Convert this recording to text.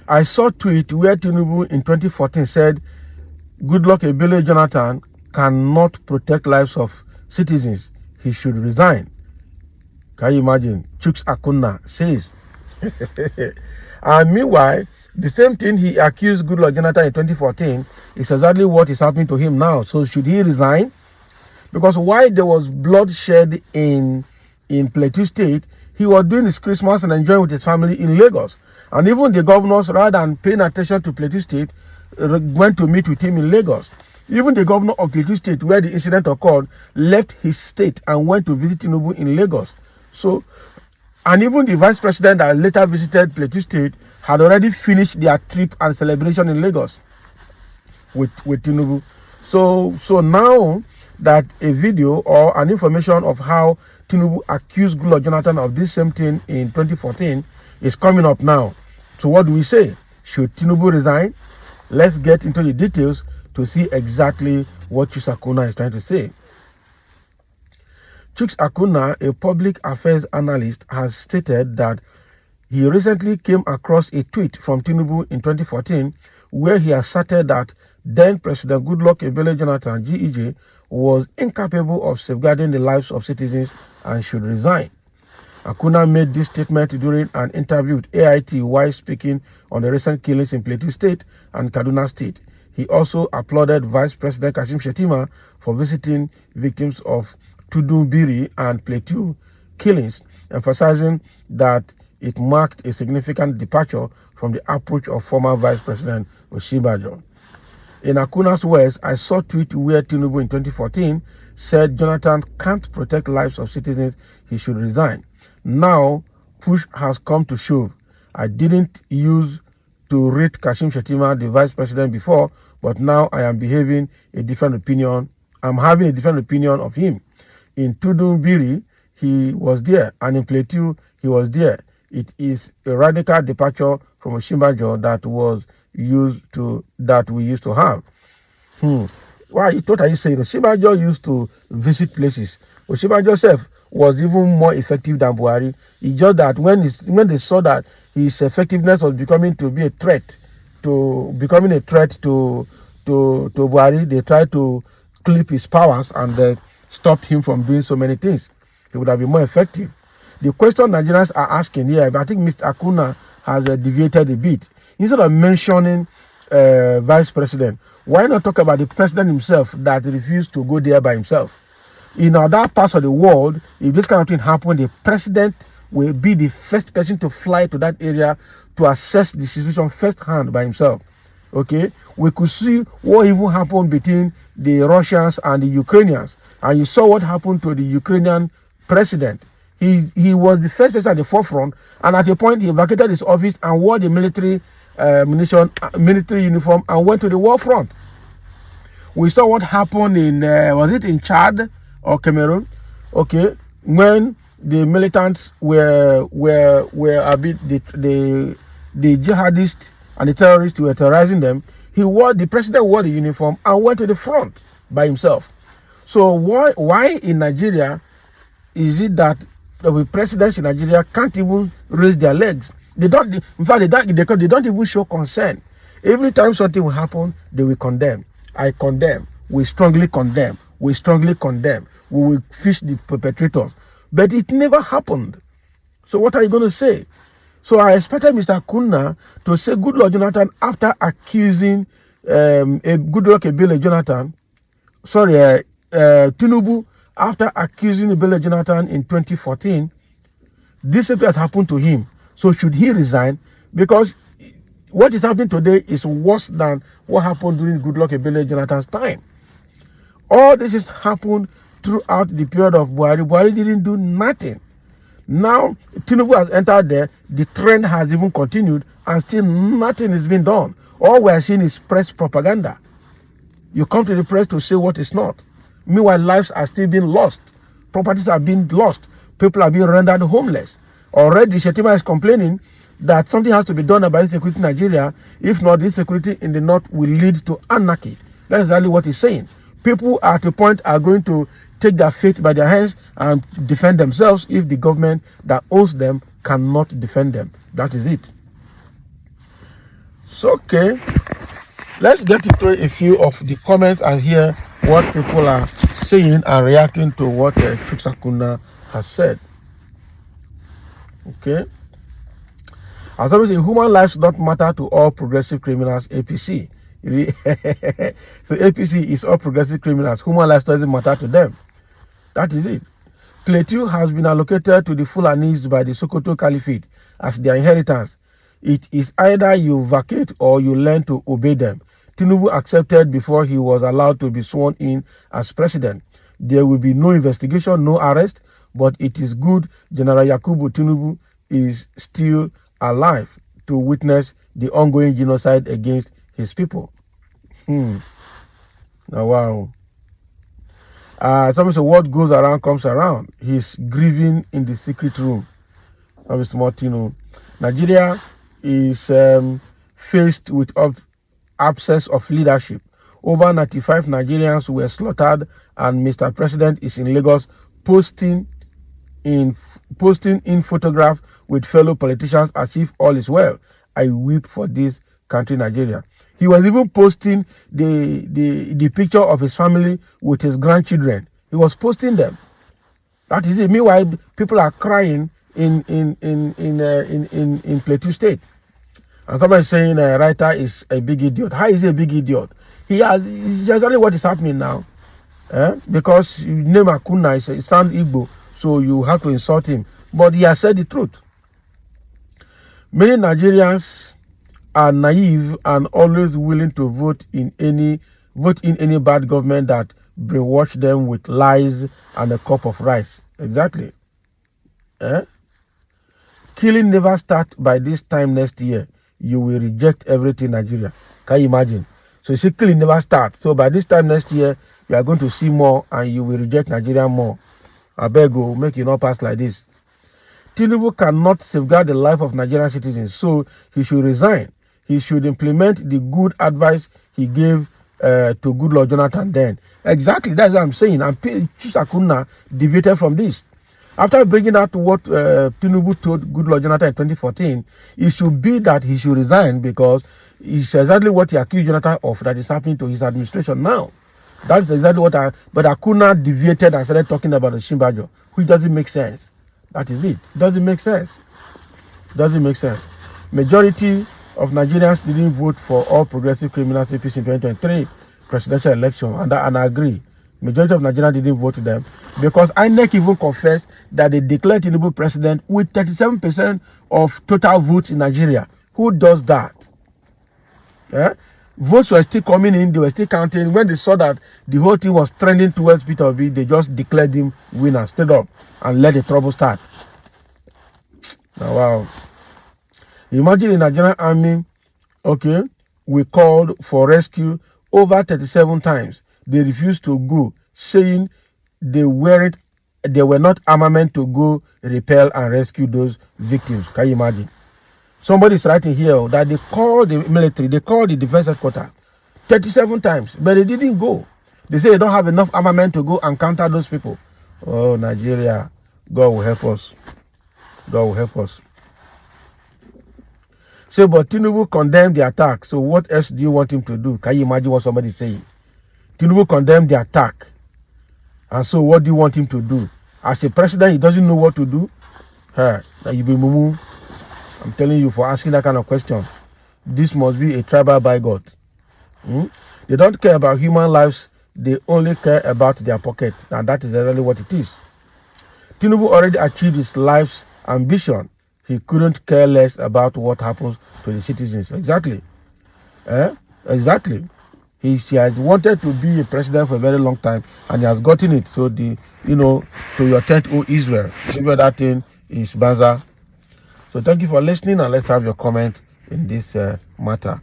I saw a tweet where Tinubu in 2014 said, Goodluck Ebele Jonathan cannot protect lives of citizens. He should resign. Can you imagine? Chuks Akuna says. And meanwhile, the same thing he accused Goodluck Jonathan in 2014 is exactly what is happening to him now. So should he resign? Because while there was bloodshed in Plateau State, he was doing his Christmas and enjoying with his family in Lagos. And even the governors, rather than paying attention to Plateau State, went to meet with him in Lagos. Even the governor of Plateau State, where the incident occurred, left his state and went to visit Tinubu in Lagos. So, and even the vice president that later visited Plateau State had already finished their trip and celebration in Lagos with Tinubu. So now that a video or an information of how Tinubu accused Goodluck Jonathan of this same thing in 2014 is coming up now. So what do we say? Should Tinubu resign? Let's get into the details to see exactly what Chuks Akuna is trying to say. Chuks Akuna, a public affairs analyst, has stated that he recently came across a tweet from Tinubu in 2014 where he asserted that then President Goodluck Ebele Jonathan, GEJ, was incapable of safeguarding the lives of citizens and should resign. Akuna made this statement during an interview with AIT while speaking on the recent killings in Plateau State and Kaduna State. He also applauded Vice President Kashim Shettima for visiting victims of Tudunbiri and Plateau killings, emphasizing that it marked a significant departure from the approach of former Vice President Osinbajo. In Akuna's words, I saw a tweet where Tinubu in 2014 said Jonathan can't protect lives of citizens, he should resign. Now, push has come to shove. I didn't use to rate Kashim Shettima, the vice president, before, but now I am having a different opinion. I'm having a different opinion of him. In Tudunbiri, he was there, and in Plateau, he was there. It is a radical departure from Osinbajo that we used to have. Why? What are you saying? Osinbajo used to visit places. Osinbajo self was even more effective than Buhari. It's just that when they saw that his effectiveness was becoming a threat to Buhari, they tried to clip his powers and they stopped him from doing so many things. He would have been more effective. The question Nigerians are asking here, but I think Mr. Akuna has deviated a bit. Instead of mentioning vice president, why not talk about the president himself that refused to go there by himself? In other parts of the world, if this kind of thing happened, the president will be the first person to fly to that area to assess the situation firsthand by himself. Okay, we could see what even happened between the Russians and the Ukrainians, and you saw what happened to the Ukrainian president. He was the first person at the forefront, and at a point he vacated his office and wore the military uniform and went to the war front. We saw what happened in was it in Chad or Cameroon? Okay, when the militants were a bit the jihadists and the terrorists were terrorizing them, the president wore the uniform and went to the front by himself. So why in Nigeria is it that the presidents in Nigeria can't even raise their legs? They don't. In fact, they don't even show concern. Every time something will happen, they will condemn. I condemn. We strongly condemn. We strongly condemn. We will fish the perpetrators. But it never happened. So what are you going to say? So I expected Mr. Akuna to say Goodluck Jonathan after accusing Goodluck Ebele Jonathan. Tinubu after accusing Ebele Jonathan in 2014. This simply has happened to him. So should he resign? Because what is happening today is worse than what happened during Goodluck Ebele Jonathan's time. All this has happened throughout the period of Buhari. Buhari didn't do nothing. Now, Tinubu has entered there. The trend has even continued and still nothing is being done. All we are seeing is press propaganda. You come to the press to say what is not. Meanwhile, lives are still being lost. Properties are being lost. People are being rendered homeless. Already, Shettima is complaining that something has to be done about insecurity in Nigeria. If not, insecurity in the north will lead to anarchy. That's exactly what he's saying. People at a point are going to take their fate by their hands and defend themselves if the government that owns them cannot defend them. That is it. So, okay, let's get into a few of the comments and hear what people are saying and reacting to what Chuks Akuna has said. Okay. As always, human lives don't matter to all progressive criminals, APC. So APC is all progressive criminals. Human lives doesn't matter to them. That is it. Plateau has been allocated to the Fulanis by the Sokoto Caliphate as their inheritance. It is either you vacate or you learn to obey them. Tinubu accepted before he was allowed to be sworn in as president. There will be no investigation, no arrest, but it is good General Yakubu Tinubu is still alive to witness the ongoing genocide against his people. Now, wow. Somebody said, what goes around comes around. He's grieving in the secret room. Nigeria is faced with absence of leadership. Over 95 Nigerians were slaughtered, and Mr. President is in Lagos posting in photograph with fellow politicians as if all is well. I weep for this country, Nigeria. He was even posting the picture of his family with his grandchildren. He was posting them. That is it. Meanwhile, people are crying in Plateau State. And somebody is saying writer is a big idiot. How is he a big idiot? It's exactly what is happening now. Because you name Akuna, it sounds Igbo, so you have to insult him. But he has said the truth. Many Nigerians are naive and always willing to vote in any bad government that brainwash them with lies and a cup of rice. Exactly. Killing never start by this time next year. You will reject everything, Nigeria. Can you imagine? So you see, killing never start. So by this time next year, you are going to see more and you will reject Nigeria more. I beg you, make it not pass like this. Tinubu cannot safeguard the life of Nigerian citizens, so he should resign. He should implement the good advice he gave to Goodluck Jonathan then. Exactly, that's what I'm saying. And Chuks Akuna deviated from this. After bringing out what Tinubu told Goodluck Jonathan in 2014, it should be that he should resign because it's exactly what he accused Jonathan of that is happening to his administration now. That's exactly what but Akuna deviated and started talking about the Shimbajo, which doesn't make sense. That is it. Doesn't make sense. Doesn't make sense. Majority of Nigerians didn't vote for all progressive criminals APC in 2023 presidential election, and I agree. Majority of Nigerians didn't vote to them because INEC even confessed that they declared Tinubu president with 37% of total votes in Nigeria. Who does that? Votes were still coming in, they were still counting. When they saw that the whole thing was trending towards Peter Obi, they just declared him winner, straight up, and let the trouble start. Now, wow. Imagine the Nigerian army, okay, we called for rescue over 37 times. They refused to go, saying they were not armament to go repel and rescue those victims. Can you imagine? Somebody is writing here that they called the military, they called the defense headquarters 37 times, but they didn't go. They say they don't have enough armament to go and counter those people. Oh, Nigeria, God will help us. God will help us. Say, but Tinubu condemned the attack. So what else do you want him to do? Can you imagine what somebody is saying? Tinubu condemned the attack. And so what do you want him to do? As a president, he doesn't know what to do. That you be mumu. I'm telling you, for asking that kind of question, this must be a tribal bigot. They don't care about human lives. They only care about their pocket. And that is exactly what it is. Tinubu already achieved his life's ambition. He couldn't care less about what happens to the citizens. Exactly. Exactly. He has wanted to be a president for a very long time, and he has gotten it. So to your tent, O Israel. Remember that thing is Banza. So thank you for listening, and let's have your comment in this matter.